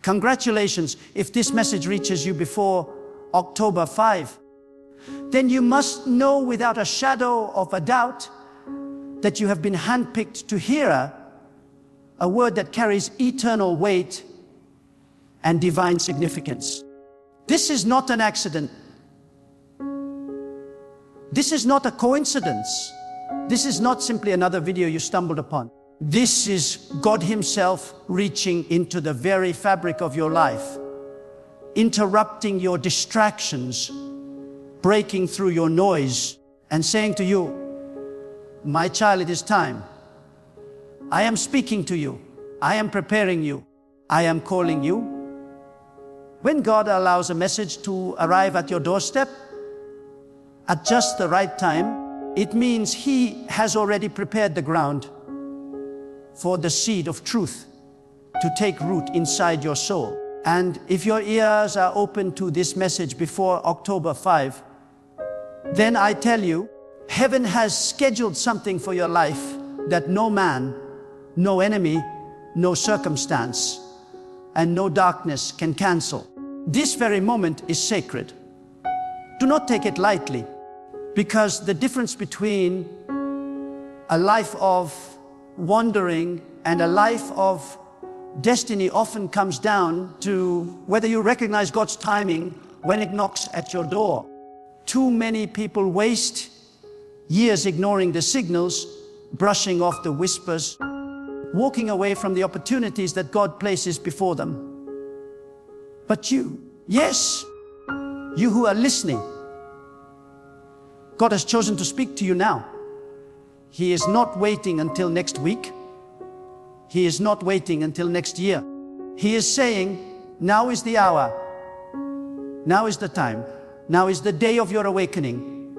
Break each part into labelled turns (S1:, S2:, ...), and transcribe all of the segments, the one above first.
S1: Congratulations if this message reaches you before October 5. Then you must know without a shadow of a doubt that you have been handpicked to hear a word that carries eternal weight and divine significance. This is not an accident. This is not a coincidence. This is not simply another video you stumbled upon. This is God Himself reaching into the very fabric of your life, interrupting your distractions, breaking through your noise, and saying to you, "My child, it is time. I am speaking to you. I am preparing you. I am calling you." When God allows a message to arrive at your doorstep at just the right time, it means He has already prepared the ground for the seed of truth to take root inside your soul. And if your ears are open to this message before October 5, then I tell you, heaven has scheduled something for your life that no man, no enemy, no circumstance, and no darkness can cancel. This very moment is sacred. Do not take it lightly, because the difference between a life of wandering and a life of destiny often comes down to whether you recognize God's timing when it knocks at your door. Too many people waste years ignoring the signals, brushing off the whispers, walking away from the opportunities that God places before them. But you, yes, you who are listening, God has chosen to speak to you now. He is not waiting until next week. He is not waiting until next year. He is saying, now is the hour. Now is the time. Now is the day of your awakening.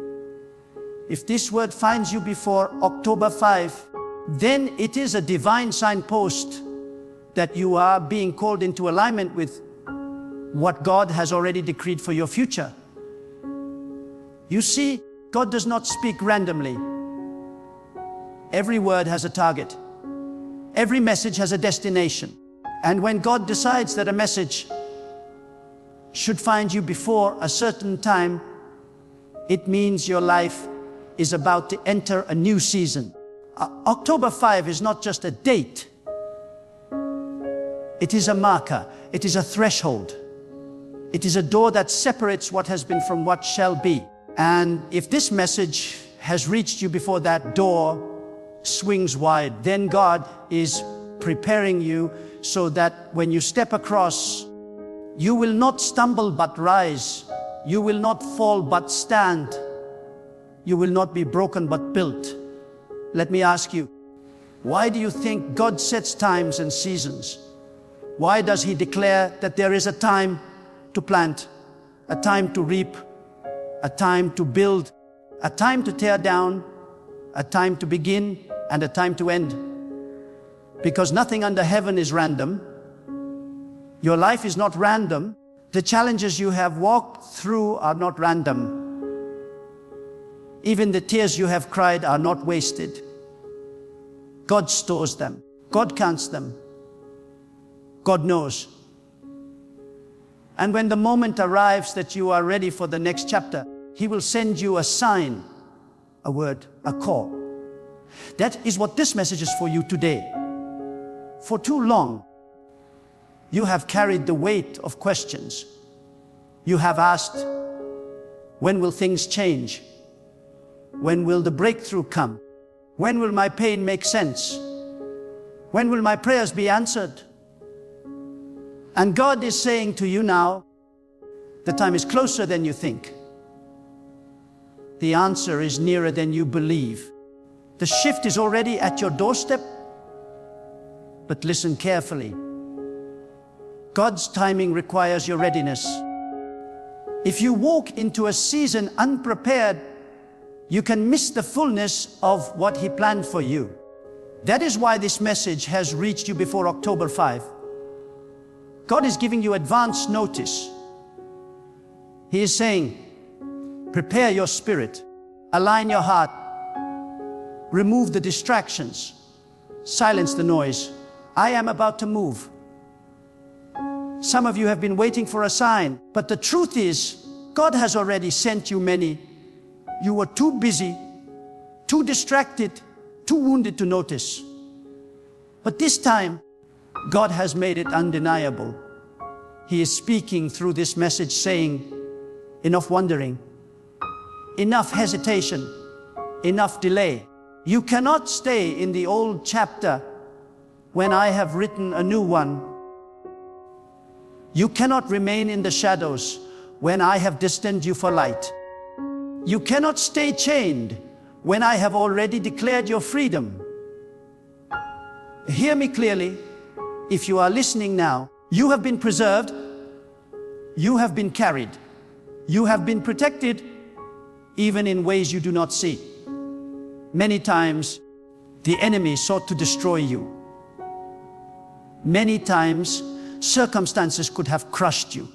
S1: If this word finds you before October 5, then it is a divine signpost that you are being called into alignment with what God has already decreed for your future. You see, God does not speak randomly. Every word has a target. Every message has a destination. And when God decides that a message should find you before a certain time, it means your life is about to enter a new season. October 5 is not just a date. It is a marker. It is a threshold. It is a door that separates what has been from what shall be. And if this message has reached you before that door swings wide, then God is preparing you so that when you step across, you will not stumble but rise. You will not fall but stand. You will not be broken but built. Let me ask you, why do you think God sets times and seasons? Why does He declare that there is a time to plant, a time to reap, a time to build, a time to tear down, a time to begin, and a time to end? Because nothing under heaven is random. Your life is not random. The challenges you have walked through are not random. Even the tears you have cried are not wasted. God stores them. God counts them. God knows. And when the moment arrives that you are ready for the next chapter, He will send you a sign, a word, a call. That is what this message is for you today. For too long, you have carried the weight of questions. You have asked, when will things change? When will the breakthrough come? When will my pain make sense? When will my prayers be answered? And God is saying to you now, the time is closer than you think. The answer is nearer than you believe. The shift is already at your doorstep. But listen carefully. God's timing requires your readiness. If you walk into a season unprepared, you can miss the fullness of what He planned for you. That is why this message has reached you before October 5. God is giving you advance notice. He is saying, prepare your spirit, align your heart, remove the distractions, silence the noise. I am about to move. Some of you have been waiting for a sign, but the truth is, God has already sent you many. You were too busy, too distracted, too wounded to notice. But this time, God has made it undeniable. He is speaking through this message saying, enough wondering, enough hesitation, enough delay. You cannot stay in the old chapter when I have written a new one. You cannot remain in the shadows when I have destined you for light. You cannot stay chained when I have already declared your freedom. Hear me clearly. If you are listening now, you have been preserved, you have been carried, you have been protected, even in ways you do not see. Many times, the enemy sought to destroy you. Many times, circumstances could have crushed you.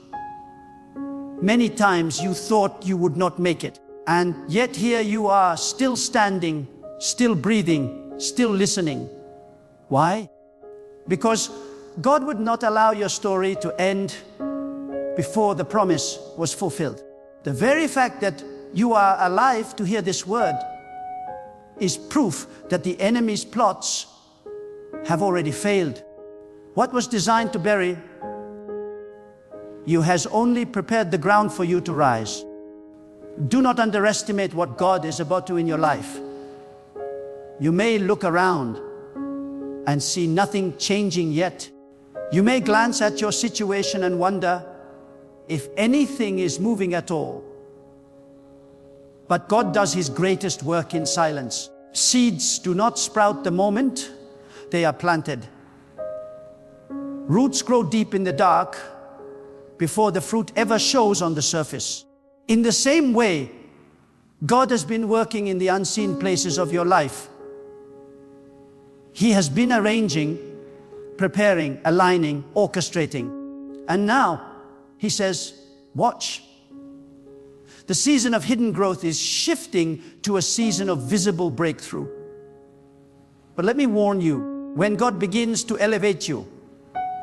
S1: Many times you thought you would not make it. And yet here you are, still standing, still breathing, still listening. Why? Because God would not allow your story to end before the promise was fulfilled. The very fact that you are alive to hear this word is proof that the enemy's plots have already failed. What was designed to bury you has only prepared the ground for you to rise. Do not underestimate what God is about to do in your life. You may look around and see nothing changing yet. You may glance at your situation and wonder if anything is moving at all. But God does His greatest work in silence. Seeds do not sprout the moment they are planted. Roots grow deep in the dark before the fruit ever shows on the surface. In the same way, God has been working in the unseen places of your life. He has been arranging, preparing, aligning, orchestrating. And now, He says, watch. The season of hidden growth is shifting to a season of visible breakthrough. But let me warn you, when God begins to elevate you,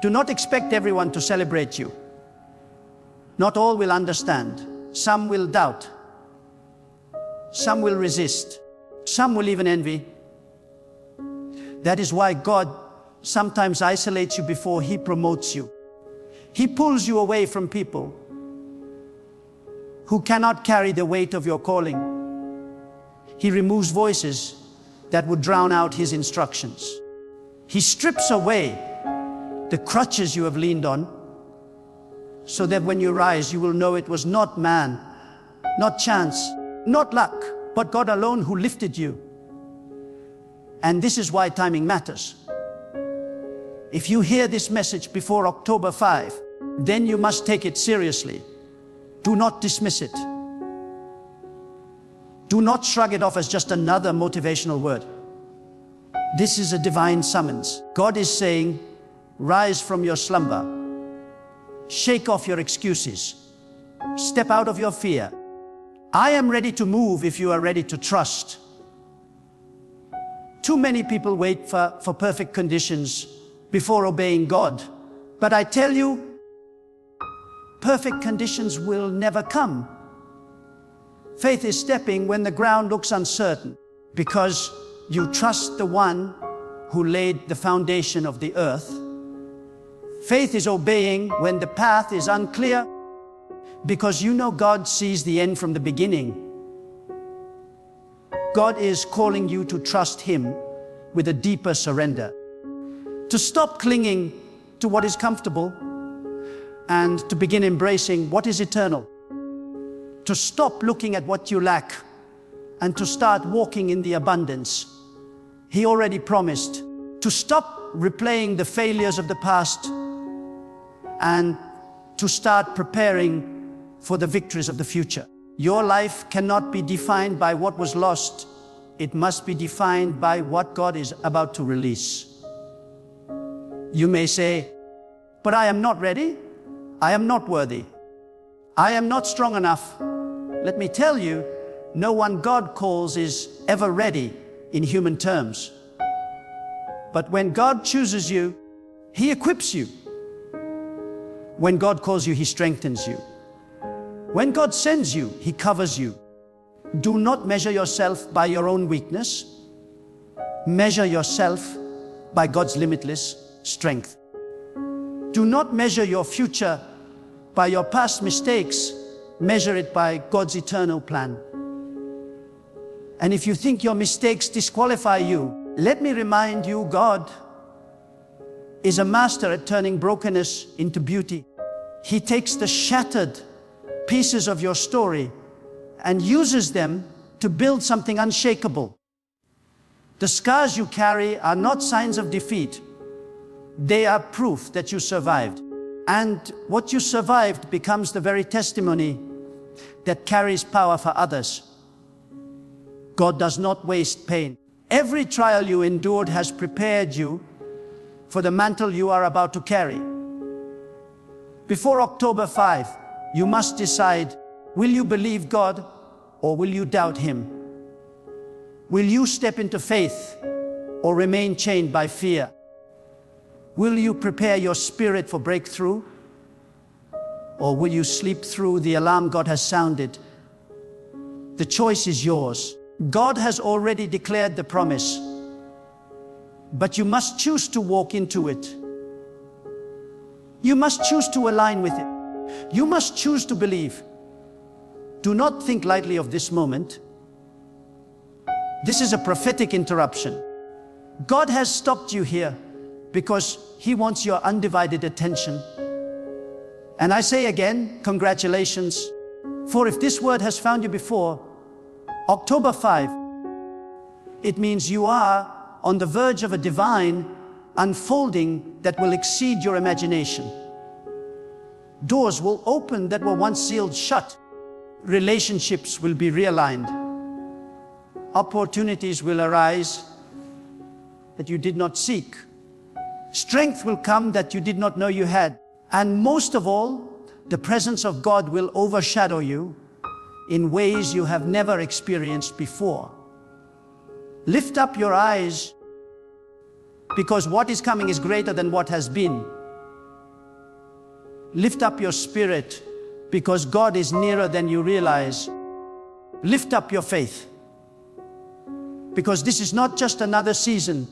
S1: do not expect everyone to celebrate you. Not all will understand. Some will doubt. Some will resist. Some will even envy. That is why God sometimes isolates you before He promotes you. He pulls you away from people who cannot carry the weight of your calling. He removes voices that would drown out His instructions. He strips away the crutches you have leaned on, so that when you rise, you will know it was not man, not chance, not luck, but God alone who lifted you. And this is why timing matters. If you hear this message before October 5, then you must take it seriously. Do not dismiss it. Do not shrug it off as just another motivational word. This is a divine summons. God is saying, rise from your slumber. Shake off your excuses. Step out of your fear. I am ready to move if you are ready to trust. Too many people wait for perfect conditions before obeying God. But I tell you, perfect conditions will never come. Faith is stepping when the ground looks uncertain, because you trust the one who laid the foundation of the earth. Faith is obeying when the path is unclear, because you know God sees the end from the beginning. God is calling you to trust Him with a deeper surrender. To stop clinging to what is comfortable and to begin embracing what is eternal. To stop looking at what you lack and to start walking in the abundance He already promised. To stop replaying the failures of the past and to start preparing for the victories of the future. Your life cannot be defined by what was lost. It must be defined by what God is about to release. You may say, but I am not ready. I am not worthy. I am not strong enough. Let me tell you, no one God calls is ever ready in human terms. But when God chooses you, He equips you. When God calls you, He strengthens you. When God sends you, He covers you. Do not measure yourself by your own weakness. Measure yourself by God's limitless strength. Do not measure your future by your past mistakes. Measure it by God's eternal plan. And if you think your mistakes disqualify you, let me remind you, God is a master at turning brokenness into beauty. He takes the shattered pieces of your story and uses them to build something unshakable. The scars you carry are not signs of defeat. They are proof that you survived. And what you survived becomes the very testimony that carries power for others. God does not waste pain. Every trial you endured has prepared you for the mantle you are about to carry. Before October 5, you must decide, will you believe God or will you doubt Him? Will you step into faith or remain chained by fear? Will you prepare your spirit for breakthrough? Or will you sleep through the alarm God has sounded? The choice is yours. God has already declared the promise, but you must choose to walk into it. You must choose to align with it. You must choose to believe. Do not think lightly of this moment. This is a prophetic interruption. God has stopped you here because He wants your undivided attention. And I say again, congratulations. For if this word has found you before October 5, it means you are on the verge of a divine unfolding that will exceed your imagination. Doors will open that were once sealed shut. Relationships will be realigned. Opportunities will arise that you did not seek. Strength will come that you did not know you had. And most of all, the presence of God will overshadow you in ways you have never experienced before. Lift up your eyes, because what is coming is greater than what has been. Lift up your spirit, because God is nearer than you realize. Lift up your faith, because this is not just another season.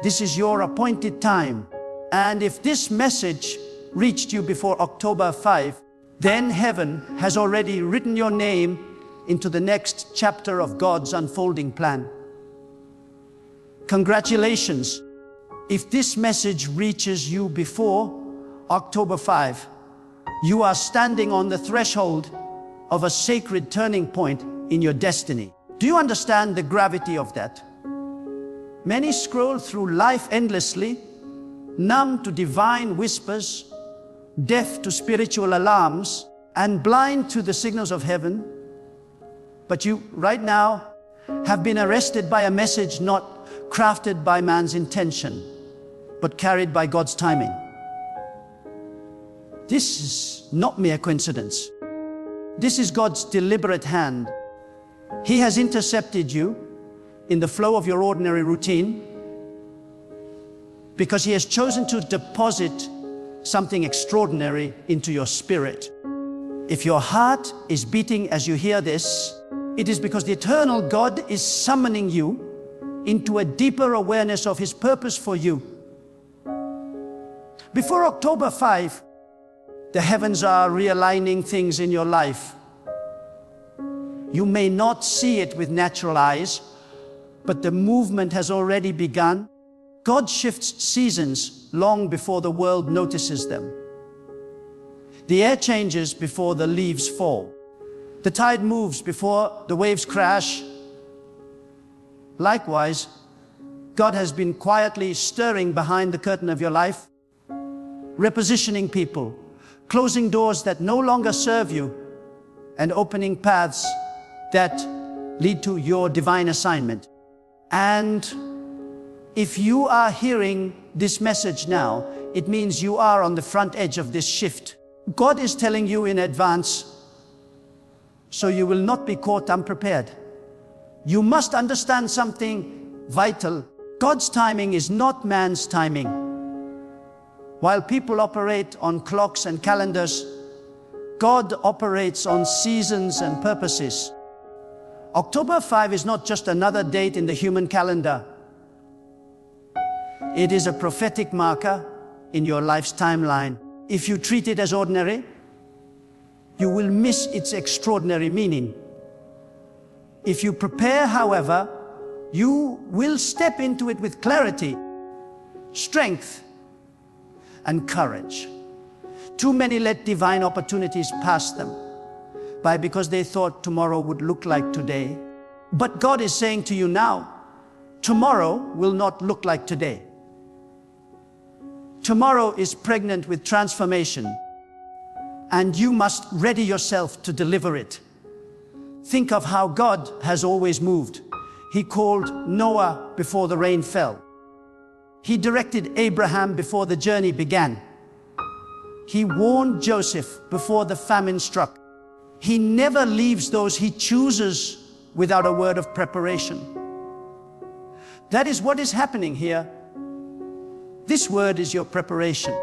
S1: This is your appointed time. And if this message reached you before October 5, then heaven has already written your name into the next chapter of God's unfolding plan. Congratulations. If this message reaches you before October 5, you are standing on the threshold of a sacred turning point in your destiny. Do you understand the gravity of that? Many scroll through life endlessly, numb to divine whispers, deaf to spiritual alarms, and blind to the signals of heaven. But you, right now, have been arrested by a message not crafted by man's intention, but carried by God's timing. This is not mere coincidence. This is God's deliberate hand. He has intercepted you in the flow of your ordinary routine because He has chosen to deposit something extraordinary into your spirit. If your heart is beating as you hear this, it is because the eternal God is summoning you into a deeper awareness of His purpose for you. Before October 5, the heavens are realigning things in your life. You may not see it with natural eyes, but the movement has already begun. God shifts seasons long before the world notices them. The air changes before the leaves fall. The tide moves before the waves crash. Likewise, God has been quietly stirring behind the curtain of your life, repositioning people, closing doors that no longer serve you, and opening paths that lead to your divine assignment. And if you are hearing this message now, it means you are on the front edge of this shift. God is telling you in advance, so you will not be caught unprepared. You must understand something vital. God's timing is not man's timing. While people operate on clocks and calendars, God operates on seasons and purposes. October 5 is not just another date in the human calendar. It is a prophetic marker in your life's timeline. If you treat it as ordinary, you will miss its extraordinary meaning. If you prepare, however, you will step into it with clarity, strength, and courage. Too many let divine opportunities pass them because they thought tomorrow would look like today. But God is saying to you now, tomorrow will not look like today. Tomorrow is pregnant with transformation, and you must ready yourself to deliver it. Think of how God has always moved. He called Noah before the rain fell. He directed Abraham before the journey began. He warned Joseph before the famine struck. He never leaves those he chooses without a word of preparation. That is what is happening here. This word is your preparation.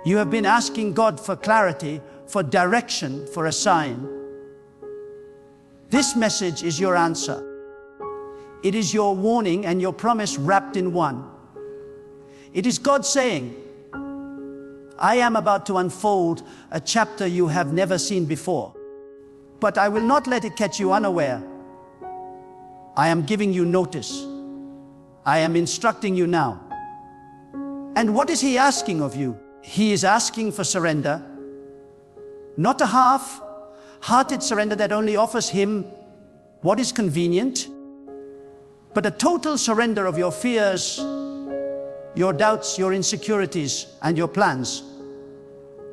S1: You have been asking God for clarity, for direction, for a sign. This message is your answer. It is your warning and your promise wrapped in one. It is God saying, I am about to unfold a chapter you have never seen before, but I will not let it catch you unaware. I am giving you notice. I am instructing you now. And what is He asking of you? He is asking for surrender, not a half-hearted surrender that only offers Him what is convenient, but a total surrender of your fears, your doubts, your insecurities, and your plans.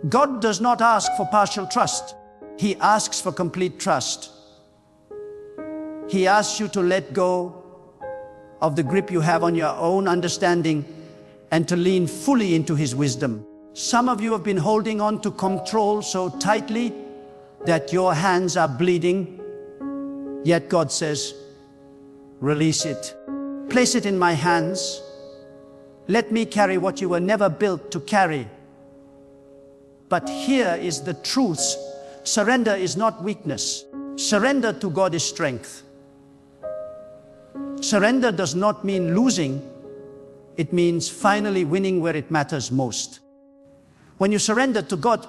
S1: God does not ask for partial trust. He asks for complete trust. He asks you to let go of the grip you have on your own understanding and to lean fully into His wisdom. Some of you have been holding on to control so tightly that your hands are bleeding. Yet God says, release it. Place it in my hands. Let me carry what you were never built to carry. But here is the truth. Surrender is not weakness. Surrender to God is strength. Surrender does not mean losing. It means finally winning where it matters most. When you surrender to God,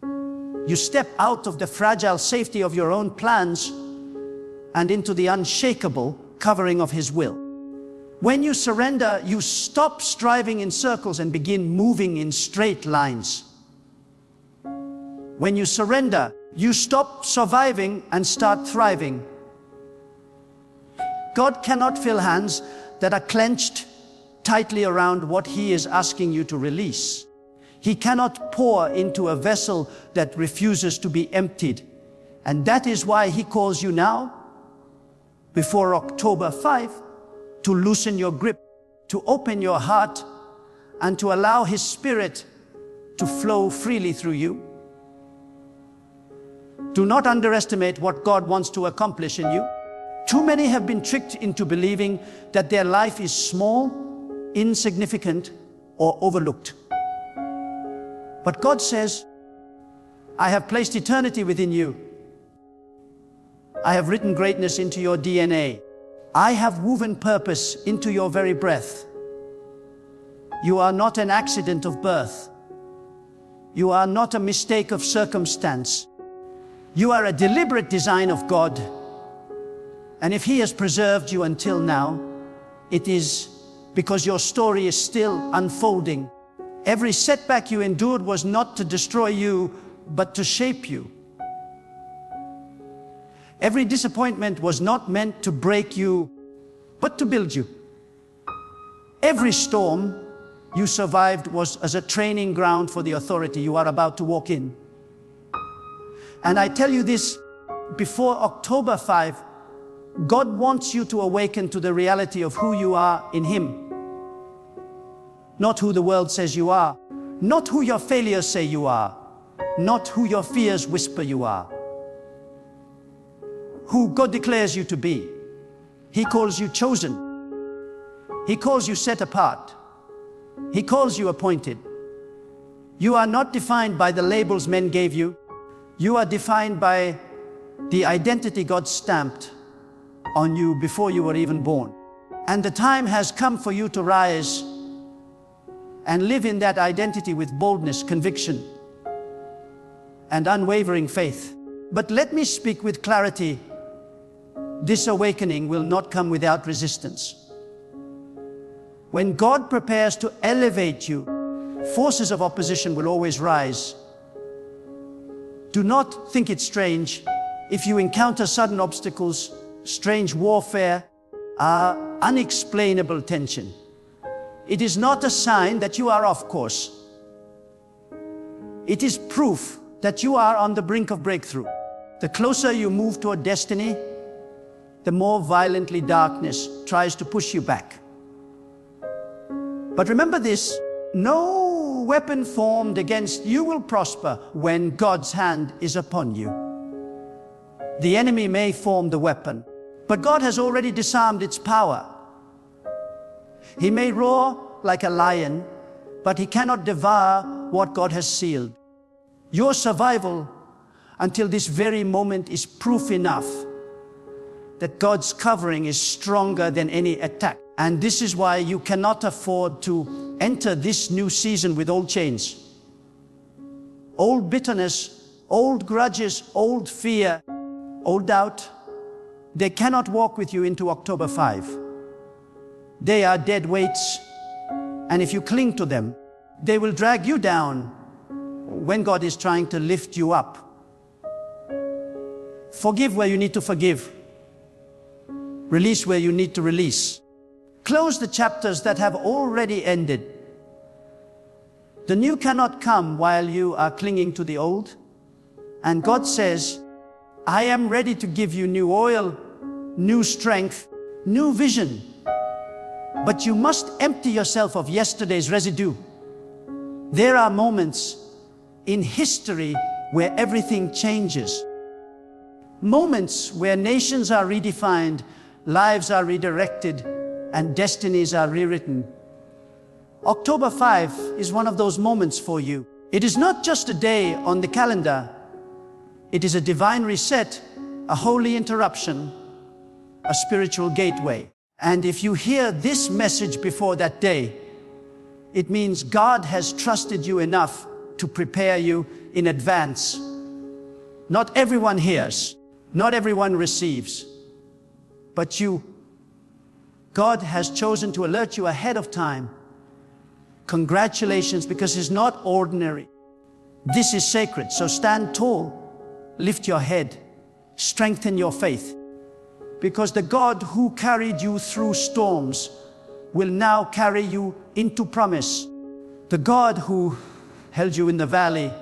S1: you step out of the fragile safety of your own plans and into the unshakable covering of His will. When you surrender, you stop striving in circles and begin moving in straight lines. When you surrender, you stop surviving and start thriving. God cannot fill hands that are clenched tightly around what He is asking you to release. He cannot pour into a vessel that refuses to be emptied. And that is why He calls you now, before October 5, to loosen your grip, to open your heart, and to allow His Spirit to flow freely through you. Do not underestimate what God wants to accomplish in you. Too many have been tricked into believing that their life is small, insignificant, or overlooked. But God says, I have placed eternity within you. I have written greatness into your DNA. I have woven purpose into your very breath. You are not an accident of birth. You are not a mistake of circumstance. You are a deliberate design of God. And if He has preserved you until now, it is because your story is still unfolding. Every setback you endured was not to destroy you, but to shape you. Every disappointment was not meant to break you, but to build you. Every storm you survived was as a training ground for the authority you are about to walk in. And I tell you this, before October 5, God wants you to awaken to the reality of who you are in Him. Not who the world says you are, not who your failures say you are, not who your fears whisper you are. Who God declares you to be. He calls you chosen. He calls you set apart. He calls you appointed. You are not defined by the labels men gave you. You are defined by the identity God stamped on you before you were even born. And the time has come for you to rise and live in that identity with boldness, conviction, and unwavering faith. But let me speak with clarity. This awakening will not come without resistance. When God prepares to elevate you, forces of opposition will always rise. Do not think it strange if you encounter sudden obstacles, strange warfare, unexplainable tension. It is not a sign that you are off course. It is proof that you are on the brink of breakthrough. The closer you move toward destiny, the more violently darkness tries to push you back. But remember this, no weapon formed against you will prosper when God's hand is upon you. The enemy may form the weapon, but God has already disarmed its power. He may roar like a lion, but he cannot devour what God has sealed. Your survival until this very moment is proof enough that God's covering is stronger than any attack. And this is why you cannot afford to enter this new season with old chains, old bitterness, old grudges, old fear, old doubt. They cannot walk with you into October 5. They are dead weights, and if you cling to them, they will drag you down when God is trying to lift you up. Forgive where you need to forgive. Release where you need to release. Close the chapters that have already ended. The new cannot come while you are clinging to the old. And God says, I am ready to give you new oil, new strength, new vision. But you must empty yourself of yesterday's residue. There are moments in history where everything changes. Moments where nations are redefined, lives are redirected, and destinies are rewritten. October 5 is one of those moments for you. It is not just a day on the calendar. It is a divine reset, a holy interruption, a spiritual gateway. And if you hear this message before that day, it means God has trusted you enough to prepare you in advance. Not everyone hears, not everyone receives, but God has chosen to alert you ahead of time. Congratulations, because it's not ordinary. This is sacred, so stand tall, lift your head, strengthen your faith, because the God who carried you through storms will now carry you into promise. The God who held you in the valley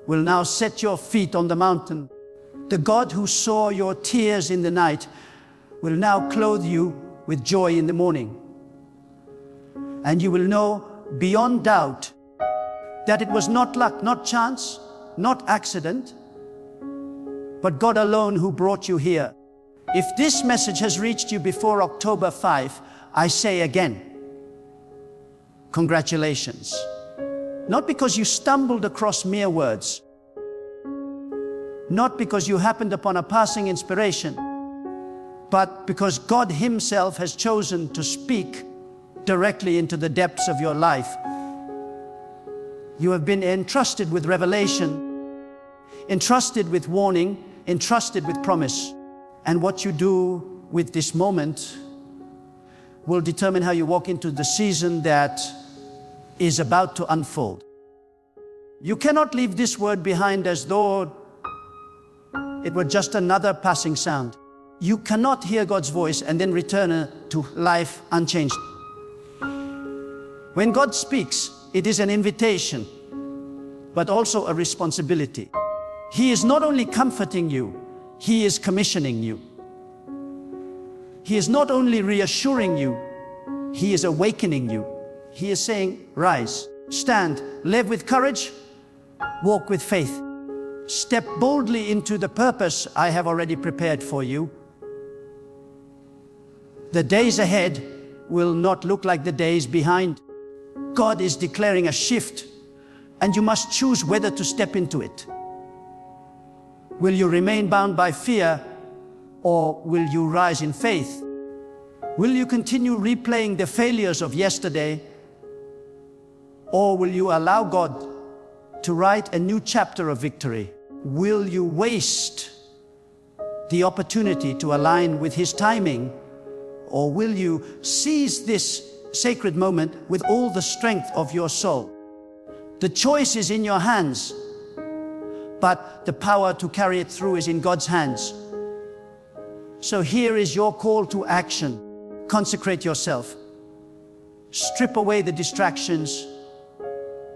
S1: will now set your feet on the mountain. The God who saw your tears in the night will now clothe you with joy in the morning. And you will know beyond doubt that it was not luck, not chance, not accident, but God alone who brought you here. If this message has reached you before October 5, I say again, congratulations. Not because you stumbled across mere words, not because you happened upon a passing inspiration, but because God Himself has chosen to speak directly into the depths of your life. You have been entrusted with revelation, entrusted with warning, entrusted with promise. And what you do with this moment will determine how you walk into the season that is about to unfold. You cannot leave this word behind as though it were just another passing sound. You cannot hear God's voice and then return to life unchanged. When God speaks, it is an invitation, but also a responsibility. He is not only comforting you, He is commissioning you. He is not only reassuring you, He is awakening you. He is saying, rise, stand, live with courage, walk with faith. Step boldly into the purpose I have already prepared for you. The days ahead will not look like the days behind. God is declaring a shift, and you must choose whether to step into it. Will you remain bound by fear, or will you rise in faith? Will you continue replaying the failures of yesterday, or will you allow God to write a new chapter of victory? Will you waste the opportunity to align with His timing, or will you seize this sacred moment with all the strength of your soul? The choice is in your hands, but the power to carry it through is in God's hands. So here is your call to action. Consecrate yourself. Strip away the distractions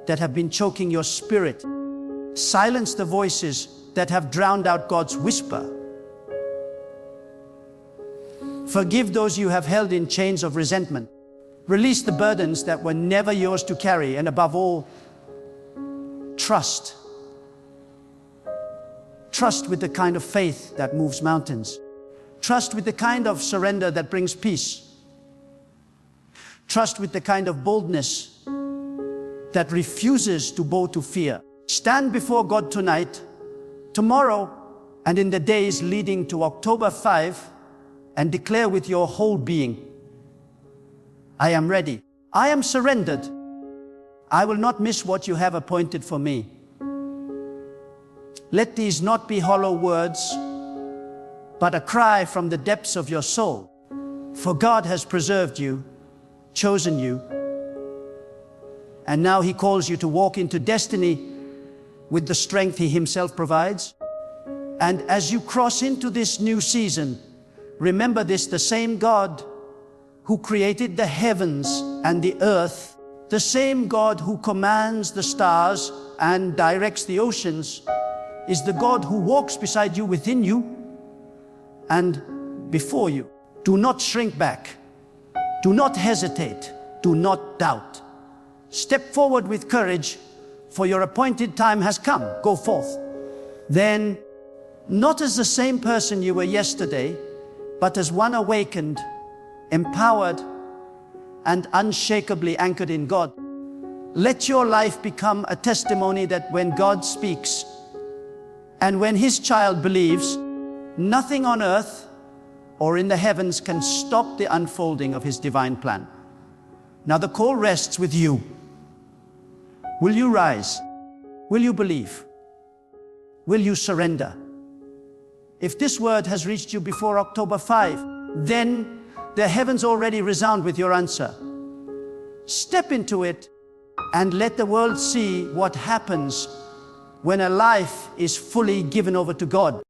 S1: that have been choking your spirit. Silence the voices that have drowned out God's whisper. Forgive those you have held in chains of resentment. Release the burdens that were never yours to carry, and above all, trust. Trust with the kind of faith that moves mountains. Trust with the kind of surrender that brings peace. Trust with the kind of boldness that refuses to bow to fear. Stand before God tonight, tomorrow, and in the days leading to October 5, and declare with your whole being, I am ready. I am surrendered. I will not miss what you have appointed for me. Let these not be hollow words, but a cry from the depths of your soul. For God has preserved you, chosen you, and now He calls you to walk into destiny with the strength He Himself provides. And as you cross into this new season, remember this: the same God who created the heavens and the earth, the same God who commands the stars and directs the oceans, is the God who walks beside you, within you, and before you. Do not shrink back. Do not hesitate. Do not doubt. Step forward with courage, for your appointed time has come. Go forth. Then, not as the same person you were yesterday, but as one awakened, empowered, and unshakably anchored in God. Let your life become a testimony that when God speaks, and when His child believes, nothing on earth or in the heavens can stop the unfolding of His divine plan. Now the call rests with you. Will you rise? Will you believe? Will you surrender? If this word has reached you before October 5, then the heavens already resound with your answer. Step into it and let the world see what happens when a life is fully given over to God.